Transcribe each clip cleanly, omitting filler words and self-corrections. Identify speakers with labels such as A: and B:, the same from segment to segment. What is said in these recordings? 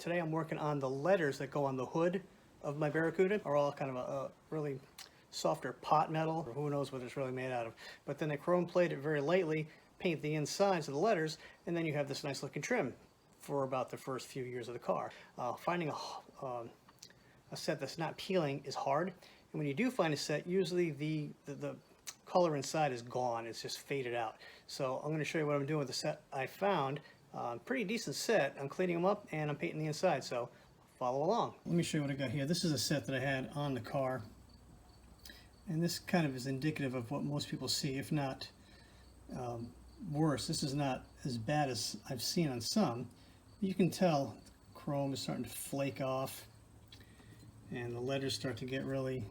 A: Today I'm working on the letters that go on the hood of my Barracuda. Are all kind of a really softer pot metal, or who knows what it's really made out of. But then they chrome plate it very lightly, paint the insides of the letters, and then you have this nice looking trim for about the first few years of the car. Finding a set that's not peeling is hard, and when you do find a set, usually the color inside is gone. It's just faded out. So I'm going to show you what I'm doing with the set I found. Pretty decent set. I'm cleaning them up and I'm painting the inside, so follow along. Let me show you what I got here. This is a set that I had on the car, and this kind of is indicative of what most people see, if not worse. This is not as bad as I've seen on some. You can tell the chrome is starting to flake off and the letters start to get really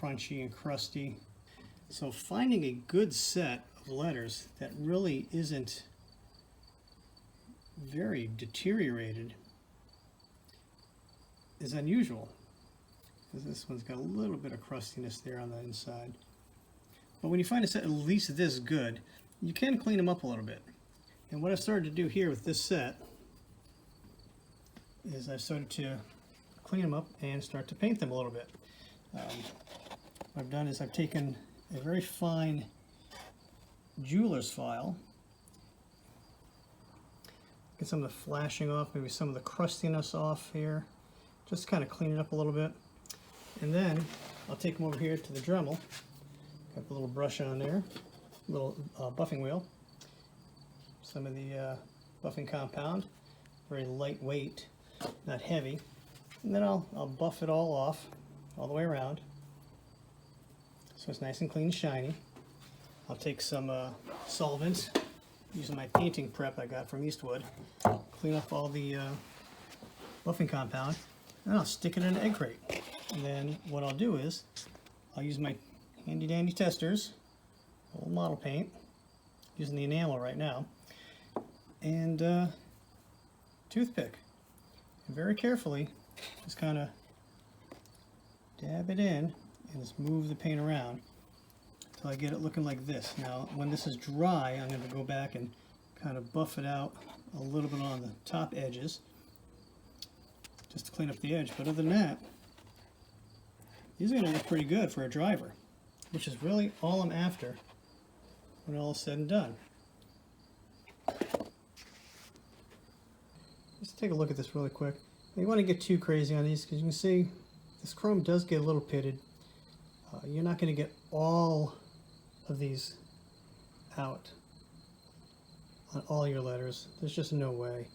A: crunchy and crusty. So finding a good set of letters that really isn't very deteriorated is unusual, because this one's got a little bit of crustiness there on the inside. But when you find a set at least this good, you can clean them up a little bit. And what I've started to do here with this set is I've started to clean them up and start to paint them a little bit. What I've done is I've taken a very fine jeweler's file, get some of the flashing off, maybe some of the crustiness off here, just kind of clean it up a little bit. And then I'll take them over here to the Dremel. Got the little brush on there, little buffing wheel, some of the buffing compound, very lightweight, not heavy. And then I'll buff it all off, all the way around, so it's nice and clean and shiny. I'll take some solvent, using my painting prep I got from Eastwood, clean up all the buffing compound, and I'll stick it in an egg crate. And then what I'll do is I'll use my handy dandy testers, old model paint, using the enamel right now, and toothpick, and very carefully just kind of dab it in and just move the paint around until I get it looking like this. Now when this is dry, I'm going to go back and kind of buff it out a little bit on the top edges just to clean up the edge. But other than that, these are going to look pretty good for a driver, which is really all I'm after when all is said and done. Let's take a look at this really quick. You want to get too crazy on these because you can see this chrome does get a little pitted. You're not going to get all of these out on all your letters. There's just no way.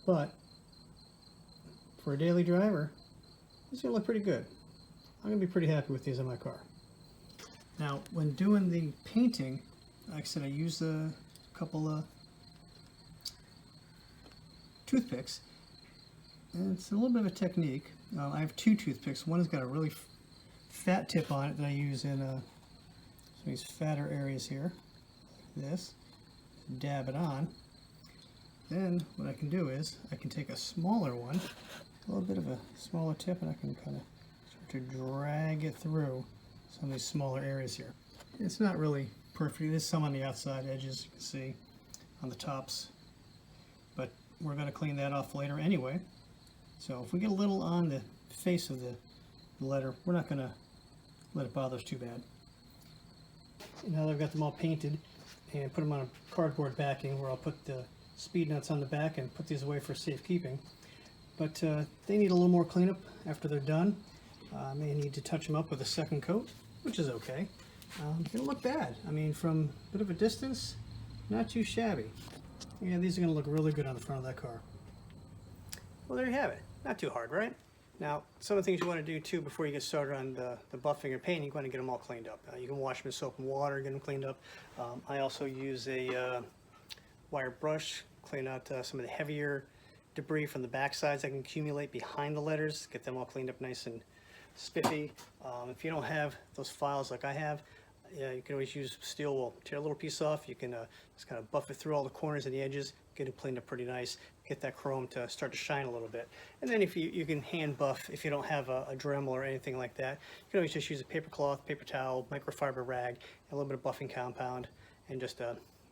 A: But for a daily driver, this is going to look pretty good. I'm going to be pretty happy with these on my car. Now, when doing the painting, like I said, I use a couple of toothpicks. And it's a little bit of a technique. I have two toothpicks. One has got a really fat tip on it that I use in some of these fatter areas here, like this. Dab it on. Then what I can do is I can take a smaller one, a little bit of a smaller tip, and I can kind of start to drag it through some of these smaller areas here. It's not really perfect. There's some on the outside edges, you can see, on the tops. But we're going to clean that off later anyway. So if we get a little on the face of the letter, we're not going to let it bother us too bad. Now that I've got them all painted and put them on a cardboard backing where I'll put the speed nuts on the back and put these away for safekeeping. But they need a little more cleanup after they're done. I may need to touch them up with a second coat, which is okay. They don't look bad. I mean, from a bit of a distance, not too shabby. Yeah, these are going to look really good on the front of that car. Well, there you have it. Not too hard, right? Now, some of the things you want to do too before you get started on the buffing or painting, you want to get them all cleaned up. You can wash them in soap and water, get them cleaned up. I also use a wire brush, clean out some of the heavier debris from the back sides that can accumulate behind the letters, get them all cleaned up nice and spiffy. If you don't have those files like I have, you can always use steel wool. Tear a little piece off, you can just kind of buff it through all the corners and the edges, get it cleaned up pretty nice, get that chrome to start to shine a little bit. And then if you can hand buff, if you don't have a Dremel or anything like that, you can always just use a paper cloth, paper towel, microfiber rag, and a little bit of buffing compound, and just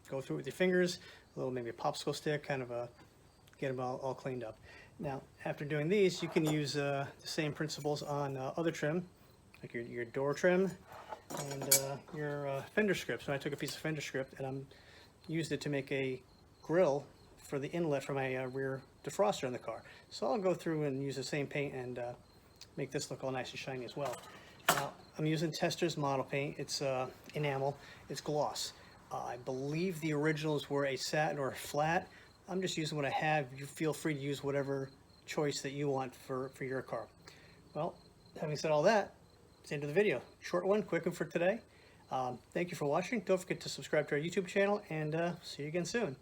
A: go through it with your fingers, a little maybe a popsicle stick, kind of get them all cleaned up. Now, after doing these, you can use the same principles on other trim, like your door trim and your fender script. So I took a piece of fender script and used it to make a grill for the inlet for my rear defroster in the car. So I'll go through and use the same paint and make this look all nice and shiny as well. Now, I'm using Tester's model paint. It's enamel, it's gloss. I believe the originals were a satin or a flat. I'm just using what I have. You feel free to use whatever choice that you want for your car. Well, having said all that, it's the end of the video. Short one, quick one for today. Thank you for watching. Don't forget to subscribe to our YouTube channel, and see you again soon.